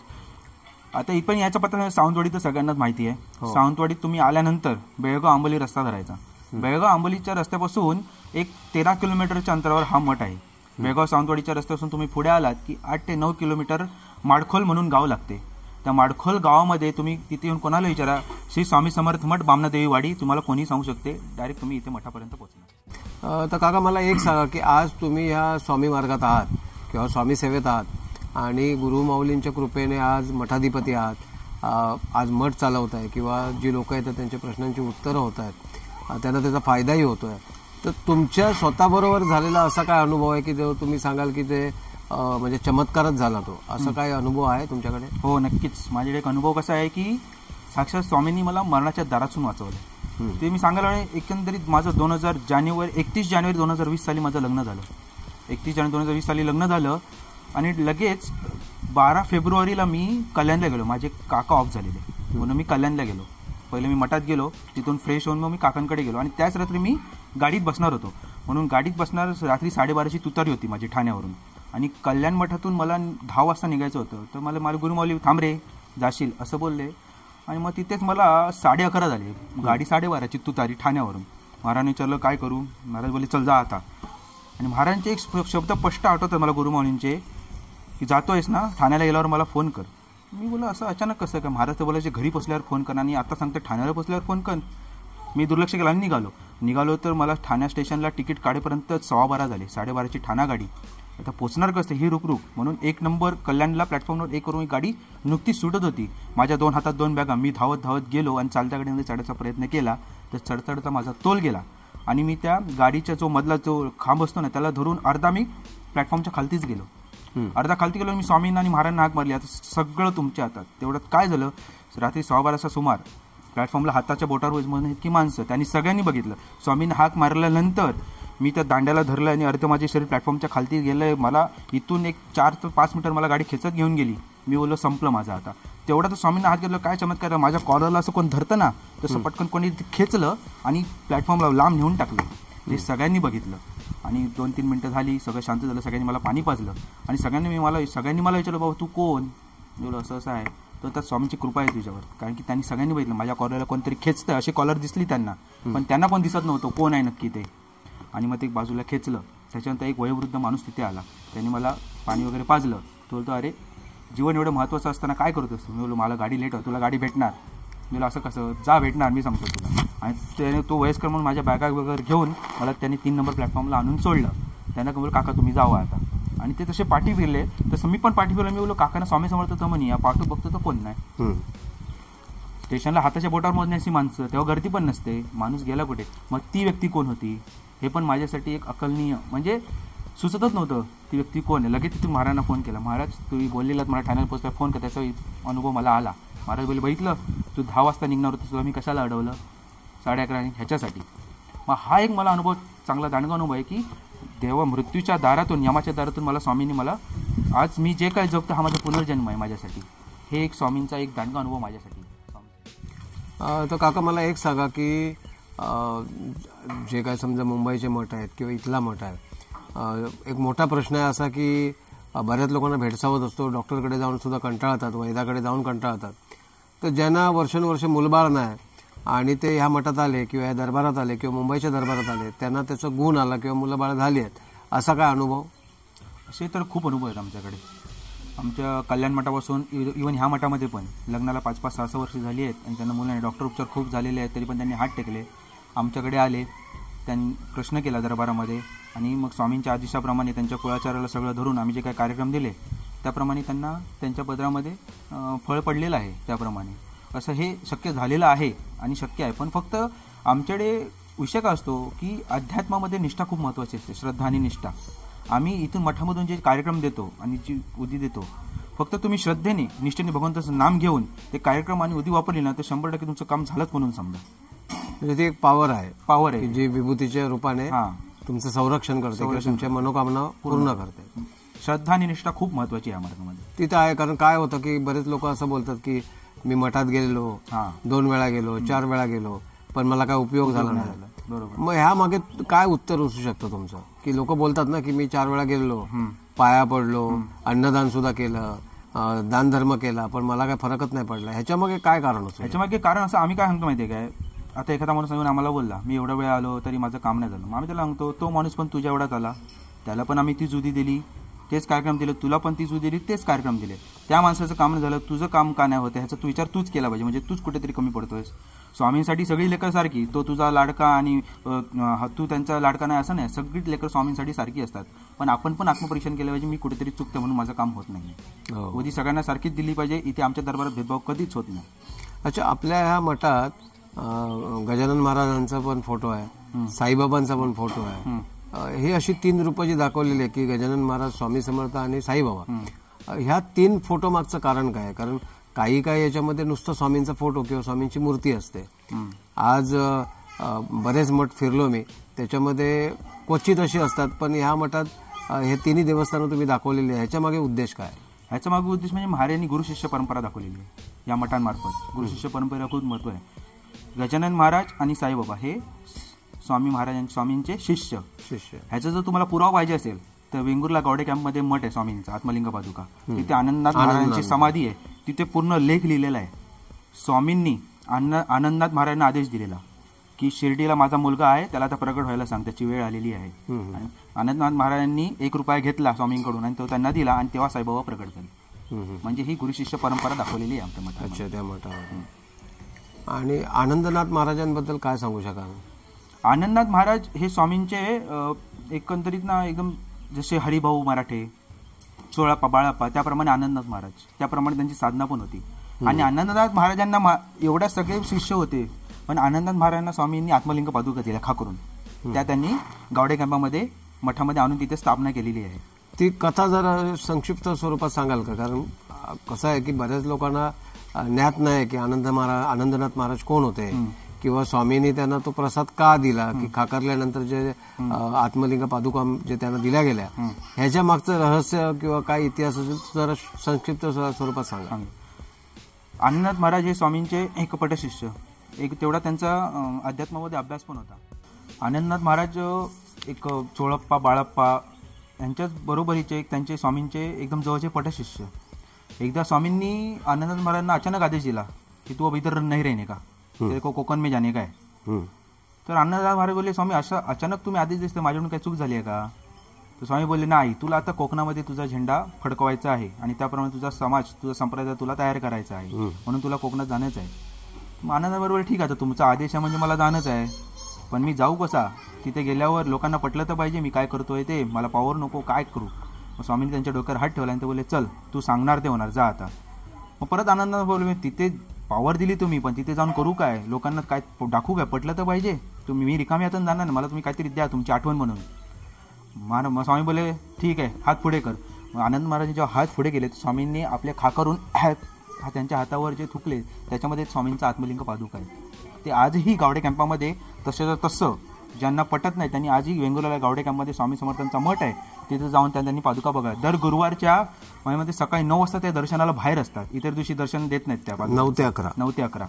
आता इथपर्यंत याचा पत्ता सावंतवाडी तर सगळ्यांनाच माहिती आहे. सावंतवाडीत तुम्ही आल्यानंतर बेळगाव आंबोली रस्ता धरायचा. बेळगाव आंबोलीच्या रस्त्यापासून एक 13 किलोमीटरच्या अंतरावर हा मठ आहे. बेळगाव सावंतवाडीच्या रस्त्यापासून तुम्ही पुढे आलात की 8 ते 9 किलोमीटर माडखोल म्हणून गाव लागते. त्या माडखोल गावामध्ये तुम्ही तिथे येऊन कोणाला विचारा, श्री स्वामी समर्थ मठ बामनादेवी वाडी, तुम्हाला कोणी सांगू शकते. डायरेक्ट तुम्ही इथे मठापर्यंत पोहोचणार. तर काका मला एक सांगा की आज तुम्ही ह्या स्वामी मार्गात आहात किंवा स्वामी सेवेत आहात आणि गुरुमाऊलींच्या कृपेने आज मठाधिपती आहात, आज मठ चालवत आहे किंवा जी लोक येतात त्यांच्या प्रश्नांची उत्तरं होत आहेत, त्यांना त्याचा फायदाही होतोय. तर तुमच्या स्वतःबरोबर झालेला असा काय अनुभव आहे की जो तुम्ही सांगाल की ते म्हणजे चमत्कारच झाला, तो असा काय अनुभव आहे तुमच्याकडे? हो नक्कीच. माझ्याकडे एक अनुभव कसा आहे की साक्षात स्वामींनी मला मरणाच्या दारातून वाचवलं. ते मी सांगायला एकंदरीत माझं 31 जानेवारी 2020 साली माझं लग्न झालं. 31 जानेवारी 2020 साली लग्न झालं आणि लगेच 12 फेब्रुवारीला मी कल्याणला गेलो. माझे काका ऑफ झालेले म्हणून मी कल्याणला गेलो. पहिले मी मठात गेलो, तिथून फ्रेश होऊन मग मी काकांकडे गेलो आणि त्याच रात्री मी गाडीत बसणार होतो. म्हणून गाडीत बसणार रात्री 12:30ची तुतारी होती माझी ठाण्यावरून आणि कल्याण मठातून मला 10 वाजता निघायचं होतं. तर मला गुरुमाऊली थांब रे जाशील असं बोलले आणि मग तिथेच मला 11:30 झाले. गाडी 12:30ची तुतारी ठाण्यावरून. महाराजांनी विचारलं काय करू, महाराज बोलले चल जा आता. आणि महाराजांचे एक शब्द स्पष्ट आठवतात मला गुरुमाऊलींचे की जातोयस ना, ठाण्याला गेल्यावर मला फोन कर. मी बोला असं अचानक कसं काय? महाराज तर बोलायचे घरी पोचल्यावर फोन कर आणि आता सांगते ठाण्याला पोचल्यावर फोन कर. मी दुर्लक्ष केलं आणि निघालो तर मला ठाण्या स्टेशनला तिकीट काढेपर्यंत 12:15 झाले. 12:30ची ठाणा गाडी. आता पोचणार कसं ही रुक म्हणून 1 नंबर कल्याणला प्लॅटफॉर्मवर 1 करून गाडी नुकतीच सुटत होती. माझ्या 2 हातात 2 बॅगा. मी धावत गेलो आणि चालत्या गाडीमध्ये चढायचा प्रयत्न केला तर चढता माझा तोल गेला आणि मी त्या गाडीचा जो मधला जो खांब असतो ना त्याला धरून अर्धा मी प्लॅटफॉर्मच्या खालतीच गेलो. अर्धा खालती गेलो. मी स्वामींना आणि महाराजांना हाक मारली, आता सगळं तुमच्या हातात. तेवढ्यात काय झालं, रात्री 12:15 सुमार प्लॅटफॉर्मला हाताच्या बोटावर म्हणून इतकी माणसं त्यांनी सगळ्यांनी बघितलं. स्वामींना हाक मारल्यानंतर मी त्या दांड्याला धरलं आणि अर्ध माझे शरीर प्लॅटफॉर्मच्या खालती गेलं. मला इथून एक 4 ते 5 मीटर मला गाडी खेचत घेऊन गेली. मी बोललो संपलं माझं आता. तेवढा तर स्वामींना हात घेतलं. काय चमत्कार, माझ्या कॉलरला असं कोण धरतं ना तसं पटकन कोणी खेचलं आणि प्लॅटफॉर्मला लांब नेऊन टाकलं. हे सगळ्यांनी बघितलं आणि 2-3 मिनटं झाली, सगळं शांत झालं. सगळ्यांनी मला पाणी पाजलं आणि सगळ्यांनी मला विचारलं बाबा तू कोण? बोललो असं आहे. तर त्या स्वामींची कृपा आहे तुझ्यावर, कारण की त्यांनी सगळ्यांनी बघितलं माझ्या कॉलरला कोणतरी खेचतं. अशी कॉलर दिसली त्यांना, पण त्यांना पण दिसत नव्हतं कोण आहे नक्की ते. आणि मग ते बाजूला खेचलं. त्याच्यानंतर एक वयोवृद्ध माणूस तिथे आला. त्यांनी मला पाणी वगैरे पाजलं. तो बोलतो अरे जीवन एवढं महत्त्वाचं असताना काय करत असतो? मी बोललो मला गाडी लेट आहे, तुला गाडी भेटणार. मी बोललो असं कसं? जा भेटणार, मी सांगतो तुला. आणि त्याने तो वयस्कर म्हणून माझ्या बॅगा वगैरे घेऊन मला त्यांनी 3 नंबर प्लॅटफॉर्मला आणून सोडलं. त्यांना बोललो काका तुम्ही जावा आता. आणि ते तसे पाठी फिरले. तसं मी पण पाठी फिरलो. मी बोललो काकांना स्वामी समर्थ तर म्हणे, पाठू बघतो तर कोण नाही. स्टेशनला हाताच्या बोटावर मोजण्याची माणसं, तेव्हा गर्दी पण नसते, माणूस गेला कुठे, मग ती व्यक्ती कोण होती हे पण माझ्यासाठी एक अकलनीय, म्हणजे सुचतच नव्हतं ती व्यक्ती कोण आहे. लगेच तिथून महाराजांना फोन केला. महाराज तुम्ही बोललेलात मला ठाण्याला पोहोचला, फोन कर. त्याचा अनुभव मला आला. महाराज बोलले बघितलं तू 10 वाजता निघणार होतं, तुला मी कशाला अडवलं 11:30 ह्याच्यासाठी. मग हा एक मला अनुभव, चांगला दांडगा अनुभव आहे की देवा मृत्यूच्या दारातून, यमाच्या दारातून मला स्वामींनी मला आज मी जे काय जगतो हा माझा पुनर्जन्म आहे माझ्यासाठी. हे एक स्वामींचा एक दांडगा अनुभव माझ्यासाठी. तर काका मला एक सांगा की जे काय समजा मुंबईचे मठ आहेत किंवा इथला मठ आहे, एक मोठा प्रश्न आहे असा की बऱ्याच लोकांना भेडसावत असतो, डॉक्टरकडे जाऊन सुद्धा कंटाळतात, वैद्याकडे जाऊन कंटाळतात. तर ज्यांना वर्षानुवर्ष मुलबाळ नाही आणि ते ह्या मठात आले किंवा या दरबारात आले किंवा मुंबईच्या दरबारात आले, त्यांना त्याचा गुण आला किंवा मुलंबाळ झाली आहेत, असा काय अनुभव? असे तर खूप अनुभव आहेत आमच्याकडे. आमच्या कल्याण मठापासून इव्हन ह्या मठामध्ये पण लग्नाला 5-5, 6-6 वर्ष झाली आहेत आणि त्यांना मुलं नाही. डॉक्टर उपचार खूप झालेले आहेत, तरी पण त्यांनी हात टेकले, आमच्याकडे आले, त्यांनी प्रश्न केला दरबारामध्ये आणि मग स्वामींच्या आदेशाप्रमाणे त्यांच्या कुळाचाराला सगळं धरून आम्ही जे काही कार्यक्रम दिले त्याप्रमाणे त्यांना त्यांच्या पदरामध्ये फळ पडलेलं आहे. त्याप्रमाणे असं हे शक्य झालेलं आहे आणि शक्य आहे. पण फक्त आमच्याकडे विषय का असतो की अध्यात्मामध्ये निष्ठा खूप महत्त्वाची असते, श्रद्धा आणि निष्ठा. आम्ही इथून मठामधून जे कार्यक्रम देतो आणि जी उदी देतो, फक्त तुम्ही श्रद्धेने निष्ठेने भगवंताचं नाम घेऊन ते कार्यक्रम आणि उदी वापरली ना तर 100% तुमचं काम झालंच म्हणून समजा. म्हणजे ती एक पॉवर आहे जी विभूतीच्या रूपाने तुमचं संरक्षण करते, तुमच्या मनोकामना पूर्ण करते. श्रद्धा आणि निष्ठा खूप महत्वाची आहे मार्गामध्ये. तिथं आहे. कारण काय होतं की बरेच लोक असं बोलतात की मी मठात गेलेलो, 2 वेळा गेलो, 4 वेळा गेलो, पण मला काय उपयोग झाला नाही. बरोबर. मग ह्या मागे काय उत्तर असू शकतं तुमचं? की लोक बोलतात ना की मी 4 वेळा गेलो, पाया पडलो, अन्नदान सुद्धा केलं, दानधर्म केला, पण मला काय फरकच नाही पडला. ह्याच्या मागे काय कारण असतं? ह्याच्या मागे कारण असं आम्ही काय सांगतो माहितीये काय, आता एखादा माणूस येऊन आम्हाला बोलला मी एवढा वेळ आलो तरी माझं काम नाही झालं, मग आम्ही त्याला सांगतो तो माणूस पण तुझ्या एवढाच आला, त्याला पण आम्ही तीच उदी दिली, तेच कार्यक्रम दिले, तुला पण तीच उदी दिली, तेच कार्यक्रम दिले. त्या माणसाचं काम नाही झालं, तुझं काम का नाही होतं ह्याचा तू विचार तूच केला पाहिजे. म्हणजे तूच कुठेतरी कमी पडतोयस. स्वामींसाठी सगळी लेकर सारखी, तो तुझा लाडका आणि तू त्यांचा लाडका नाही असं नाही, सगळी लेकर स्वामींसाठी सारखी असतात. पण आपण पण आत्मपरीक्षण केलं पाहिजे, मी कुठेतरी चुकते म्हणून माझं काम होत नाही. उदी सगळ्यांना सारखीच दिली पाहिजे. इथे आमच्या दरबारात भेदभाव कधीच होत नाही. अच्छा, आपल्या ह्या मठात गजानन महाराजांचा पण फोटो आहे, साईबाबांचा पण फोटो आहे. हे अशी 3 रूपं जी दाखवलेली आहे की गजानन महाराज, स्वामी समर्थ आणि साईबाबा, ह्या 3 फोटो मागचं कारण काय आहे? कारण काही याच्यामध्ये नुसतं स्वामींचा फोटो किंवा स्वामींची मूर्ती असते. आज बरेच मठ फिरलो मी, त्याच्यामध्ये क्वचित अशी असतात, पण ह्या मठात हे 3 देवस्थानं तुम्ही दाखवलेली आहे. ह्याच्या मागे उद्देश काय? ह्याच्या मागे उद्देश म्हणजे महाराजांनी गुरु शिष्य परंपरा दाखवलेली आहे. या मठांमार्फत गुरु शिष्य परंपरेला खूप महत्व आहे. गजानन महाराज आणि साईबाबा हे स्वामींचे शिष्य. ह्याचा जर तुम्हाला पुरावा पाहिजे असेल तर वेंगुर्ला गावडे कॅम्पमध्ये मठ आहे स्वामींचा, आत्मलिंग पादुका. तिथे आनंदनाथ महाराजांची समाधी आहे. तिथे पूर्ण लेख लिहिलेला आहे. स्वामींनी आनंदनाथ महाराजांना आदेश दिलेला की शिर्डीला माझा मुलगा आहे, त्याला आता प्रगट व्हायला सांग, त्याची वेळ आलेली आहे. आणि आनंदनाथ महाराजांनी 1 रुपया घेतला स्वामींकडून आणि तो त्यांना दिला आणि तेव्हा साईबाबा प्रगट झाले. म्हणजे ही गुरु शिष्य परंपरा दाखवलेली आहे आमच्या मठात. अच्छा, त्या मठावर. आणि आनंदनाथ महाराजांबद्दल काय सांगू शकाल? आनंदनाथ महाराज हे स्वामींचे एकंदरीत ना एकदम जसे हरिभाऊ मराठे, चोळाप्पा, बाळाप्पा, त्याप्रमाणे आनंदनाथ महाराज, त्याप्रमाणे त्यांची साधना पण होती. आणि आनंदनाथ महाराजांना एवढ्या सगळे शिष्य होते, पण आनंदनाथ महाराजांना स्वामींनी आत्मलिंग पादुका दिल्या खाकरून. त्या त्यांनी गावडे कॅम्पामध्ये मठामध्ये आणून तिथे स्थापना केलेली आहे. ती कथा जरा संक्षिप्त स्वरूपात सांगाल का? कारण कसं आहे की बऱ्याच लोकांना ज्ञात नाही की आनंदनाथ महाराज कोण होते किंवा स्वामींनी त्यांना तो प्रसाद का दिला, की खाकरल्यानंतर जे आत्मलिंग पादुका जे त्यांना दिल्या गेल्या, ह्याच्या मागचं रहस्य किंवा काय इतिहास असेल जरा संक्षिप्त स्वरूपात सांगा. आनंदनाथ महाराज हे स्वामींचे एक पटशिष्य, एक तेवढा त्यांचा अध्यात्मामध्ये अभ्यास पण होता. आनंदनाथ महाराज एक चोळप्पा, बाळप्पा यांच्याच बरोबरीचे एक त्यांचे स्वामींचे एकदम जवळचे पटशिष्य. एकदा स्वामींनी आनंदनाथ महाराजांना अचानक आदेश दिला की तू अब इधर नहीं रहने का, तेरे को कोकण में जाने का है. तर आनंदनाथ महाराज बोलले स्वामी असं अचानक तुम्ही आदेश दिसते, माझ्याकडून काही चूक झाली आहे का? तर स्वामी बोलले नाही, तुला आता कोकणामध्ये तुझा झेंडा फडकवायचा आहे आणि त्याप्रमाणे तुझा समाज, तुझा संप्रदाय तुला तयार करायचा आहे, म्हणून तुला कोकणात जाणंच आहे. मग आनंदनाथ बरोबर ठीक आहे, तुमचा आदेश आहे म्हणजे मला जाणंच आहे, पण मी जाऊ कसा? तिथे गेल्यावर लोकांना पटलं तर पाहिजे मी काय करतोय ते, मला पावर नको, काय करू? मग स्वामींनी त्यांच्या डोक्यावर हात ठेवला आणि ते बोलले चल तू सांगणार ते होणार, जा आता. मग परत आनंदाने बोलले तिथे पॉवर दिली तुम्ही, पण तिथे जाऊन करू काय, लोकांना काय दाखवू काय, पटलं तर पाहिजे. तुम्ही मी रिकामी हाताने जाणार नाही, मला तुम्ही काहीतरी द्या तुमची आठवण म्हणून. मग स्वामी बोले ठीक आहे हात पुढे कर. मग आनंद महाराजांनी जेव्हा हात पुढे गेले स्वामींनी आपले खाकरून त्यांच्या हातावर जे थुकले त्याच्यामध्ये स्वामींचा आत्मलिंग पादुका आहे. ते आजही गावडे कॅम्पामध्ये तसं ज्यांना पटत नाही त्यांनी आजही वेंगुर्ला गावडे कॅम्पमध्ये स्वामी समर्थांचा मठ आहे, तिथे जाऊन त्यांनी पादुका बघा. दर गुरुवारच्या महिन्यामध्ये सकाळी 9 वाजता त्या दर्शनाला बाहेर असतात, इतर दिवशी दर्शन देत नाहीत. त्या 9 ते 11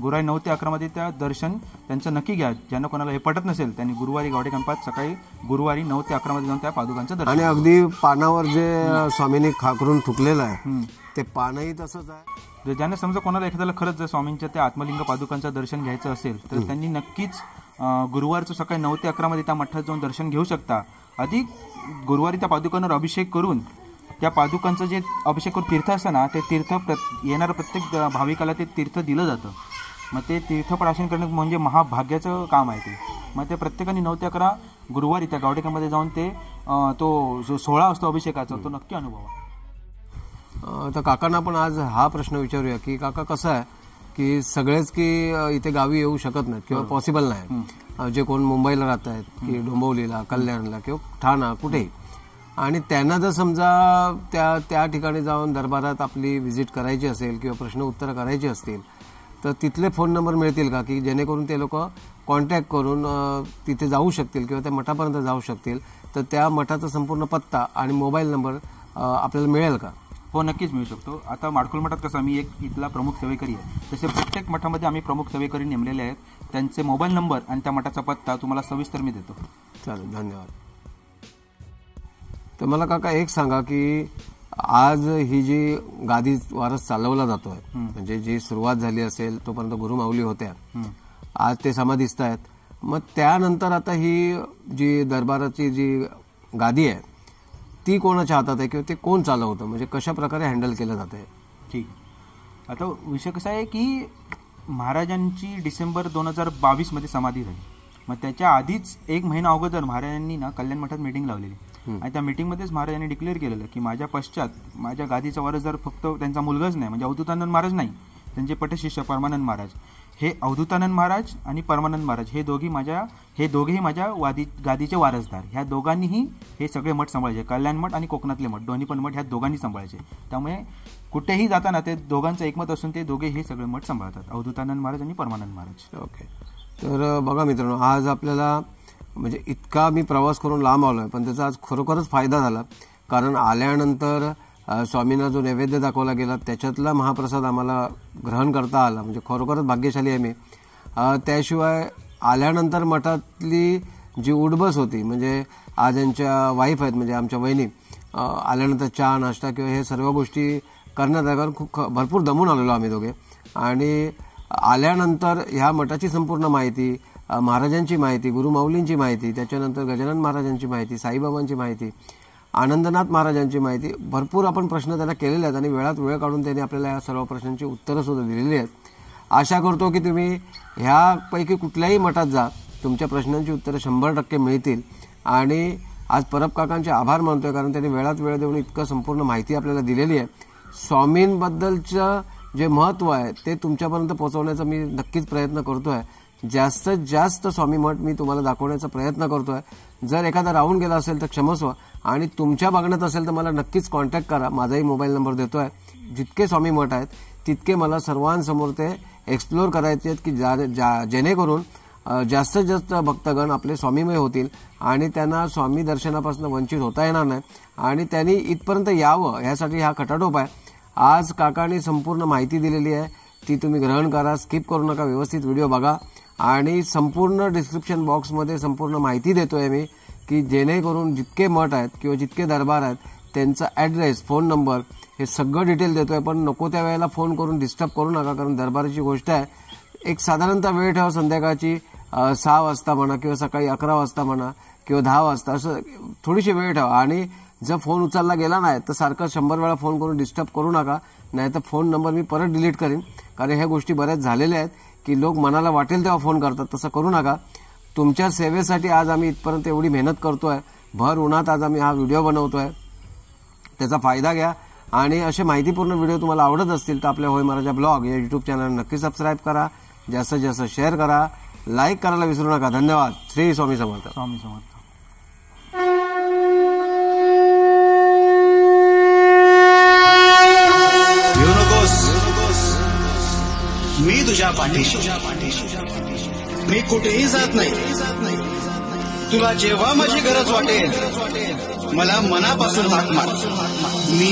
गुरुवारी 9 ते 11 मध्ये त्या दर्शन त्यांचं नक्की घ्या. ज्यांना कोणाला हे पटत नसेल त्यांनी गुरुवारी गावडे कॅम्पात सकाळी गुरुवारी 9 ते 11 मध्ये जाऊन त्या पादुकांचं दर्शन. आणि अगदी पानावर जे स्वामींनी खाकरून थुकलेलं आहे ते पानही तसंच आहे. ज्यांना समजा कोणाला एखाद्याला खरंच जर स्वामींच्या त्या आत्मलिंग पादुकांचं दर्शन घ्यायचं असेल तर त्यांनी नक्कीच गुरुवारचं सकाळी 9 ते 11 मध्ये त्या मठात जाऊन दर्शन घेऊ शकता. अधिक गुरुवारी त्या पादुकांवर अभिषेक करून त्या पादुकांचं जे अभिषेक करून तीर्थ असतं ना ते तीर्थ येणाऱ्या प्रत्येक भाविकाला ते तीर्थ दिलं जातं. मग ते तीर्थ प्राशन करणं म्हणजे महाभाग्याचं काम आहे ते. मग ते प्रत्येकाने 9 ते 11 गुरुवारी त्या गावडेकामध्ये जाऊन ते तो जो 16 असतो अभिषेकाचा तो नक्की अनुभवा. तर काकांना पण आज हा प्रश्न विचारूया की काका कसं आहे की सगळेच की इथे गावी येऊ शकत नाहीत किंवा पॉसिबल नाही, जे कोण मुंबईला राहत आहेत की डोंबिवलीला, कल्याणला किंवा ठाणा कुठेही, आणि त्यांना जर समजा त्या ठिकाणी जाऊन दरबारात आपली व्हिजिट करायची असेल किंवा प्रश्न उत्तरं करायची असतील तर तिथले फोन नंबर मिळतील का की जेणेकरून ते लोक कॉन्टॅक्ट करून तिथे जाऊ शकतील किंवा त्या मठापर्यंत जाऊ शकतील, तर त्या मठाचा संपूर्ण पत्ता आणि मोबाईल नंबर आपल्याला मिळेल का? हो नक्कीच मिळू शकतो. आता माडखोल मठात कसं मी एक इथला प्रमुख सेवेकरी आहे, तसे प्रत्येक मठामध्ये आम्ही प्रमुख सेवेकरी नेमलेले आहेत. त्यांचे मोबाईल नंबर आणि त्या मठाचा पत्ता तुम्हाला सविस्तर मी देतो. चालेल, धन्यवाद. तर मला काका एक सांगा की आज ही जी गादी वारस चालवला जातोय म्हणजे जी सुरुवात झाली असेल तोपर्यंत गुरुमाऊली होत्या, आज ते समाधिस्थ आहेत, मग त्यानंतर आता ही जी दरबाराची जी गादी आहे ती कोणाच्या हातात आहे किंवा ते कोण चालवतं, म्हणजे कशा प्रकारे हँडल केलं जात आहे? ठीक. आता विषय कसा आहे की महाराजांची डिसेंबर 2022 मध्ये समाधी झाली. मग त्याच्या आधीच 1 महिना अगोदर महाराजांनी ना कल्याण मठात मीटिंग लावलेली आणि त्या मीटिंगमध्येच महाराजांनी डिक्लेअर केलेलं की माझ्या पश्चात माझ्या गादीचा वारस जर फक्त त्यांचा मुलगाच नाही म्हणजे अवधूतानंद महाराज नाही, त्यांचे पटशिष्य परमानंद महाराज, हे अवधूतानंद महाराज आणि परमानंद महाराज हे दोघेही माझ्या गादीचे वारसदार, ह्या दोघांनीही हे सगळे मठ सांभाळायचे. कल्याण मठ आणि कोकणातले मठ दोन्ही पण मठ ह्या दोघांनी सांभाळायचे. त्यामुळे कुठेही जाताना ते दोघांचं एकमत असून ते दोघे हे सगळे मठ सांभाळतात, अवधूतानंद महाराज आणि परमानंद महाराज. ओके. तर बघा मित्रांनो, आज आपल्याला म्हणजे इतका मी प्रवास करून लांब आलोय पण त्याचा आज खरोखरच फायदा झाला, कारण आल्यानंतर स्वामींना जो नैवेद्य दाखवला गेला त्याच्यातला महाप्रसाद आम्हाला ग्रहण करता आला, म्हणजे खरोखरच भाग्यशाली आहे मी. त्याशिवाय आल्यानंतर मठातली जी उडबस होती, म्हणजे आज यांच्या वाईफ आहेत म्हणजे आमच्या वहिनी, आल्यानंतर चहा नाश्ता किंवा हे सर्व गोष्टी करण्यात आल्या, कारण खूप भरपूर दमून आलेलो आम्ही दोघे. आणि आल्यानंतर ह्या मठाची संपूर्ण माहिती, महाराजांची माहिती, गुरुमाऊलींची माहिती, त्याच्यानंतर गजानन महाराजांची माहिती, साईबाबांची माहिती, आनंदनाथ महाराजांची माहिती, भरपूर आपण प्रश्न त्यांना केलेले आहेत आणि वेळात वेळ काढून त्यांनी आपल्याला या सर्व प्रश्नांची उत्तरं सुद्धा दिलेली आहेत. आशा करतो की तुम्ही ह्यापैकी कुठल्याही मठात जा, तुमच्या प्रश्नांची उत्तरं 100% मिळतील. आणि आज परब काकांचे आभार मानतोय कारण त्यांनी वेळात वेळ देऊन इतकं संपूर्ण माहिती आपल्याला दिलेली आहे. स्वामींबद्दलचं जे महत्त्व आहे ते तुमच्यापर्यंत पोहोचवण्याचा मी नक्कीच प्रयत्न करतोय. जास्तीत जास्त स्वामी मठ मी तुम्हाला दाखवण्याचा प्रयत्न करतोय. जर एखादा राहून गेला असेल तर क्षमस्व, आणि तुमच्या बघण्यात असेल तर मला नक्कीच कॉन्टॅक्ट करा. माझाही मोबाईल नंबर देतोय. जितके स्वामी मठ आहेत तितके मला सर्वांसमोर ते एक्सप्लोर करायचे आहेत की जेणेकरून जास्तीत जास्त भक्तगण आपले स्वामीमय होतील आणि त्यांना स्वामी दर्शनापासून वंचित होता येणार नाही आणि त्यांनी इथपर्यंत यावं यासाठी हा खटाटोप आहे. आज काकांनी संपूर्ण माहिती दिलेली आहे, ती तुम्ही ग्रहण करा, स्किप करू नका, व्यवस्थित व्हिडिओ बघा. आणि संपूर्ण डिस्क्रिप्शन बॉक्समध्ये संपूर्ण माहिती देतोय मी की जेणेकरून जितके मठ आहेत किंवा जितके दरबार आहेत त्यांचा ॲड्रेस, फोन नंबर हे सगळं डिटेल देतोय. पण नको त्या वेळेला फोन करून डिस्टर्ब करू नका, कारण दरबाराची गोष्ट आहे. एक साधारणतः वेळ ठेवा, संध्याकाळची 6 वाजता म्हणा किंवा सकाळी 11 वाजता म्हणा किंवा 10 वाजता, असं थोडीशी वेळ ठेवा. आणि जर फोन उचलला गेला नाही तर सारखं 100 वेळा फोन करून डिस्टर्ब करू नका, नाहीतर फोन नंबर मी परत डिलीट करीन. कारण ह्या गोष्टी बऱ्याच झालेल्या आहेत की लोक मनाला वाटेल तेव्हा फोन करतात, तसं करू नका. तुमच्या सेवेसाठी आज आम्ही इथपर्यंत एवढी मेहनत करतोय, भर उन्हात आज आम्ही हा व्हिडिओ बनवतोय. त्याचा फायदा घ्या. आणि असे माहितीपूर्ण व्हिडिओ तुम्हाला आवडत असतील तर आपल्या होय महाराजा ब्लॉग या युट्यूब चॅनल नक्की सबस्क्राईब करा, जास्तीत जास्त शेअर करा, लाईक करायला विसरू नका. धन्यवाद. श्री स्वामी समर्थ. स्वामी समर्थ. येऊ नकोस, मी तुझ्या पाठीशी, मी कुठेही जात नाही. तुला जेव्हा माझी गरज वाटेल मला मनापासून हाक मार, मी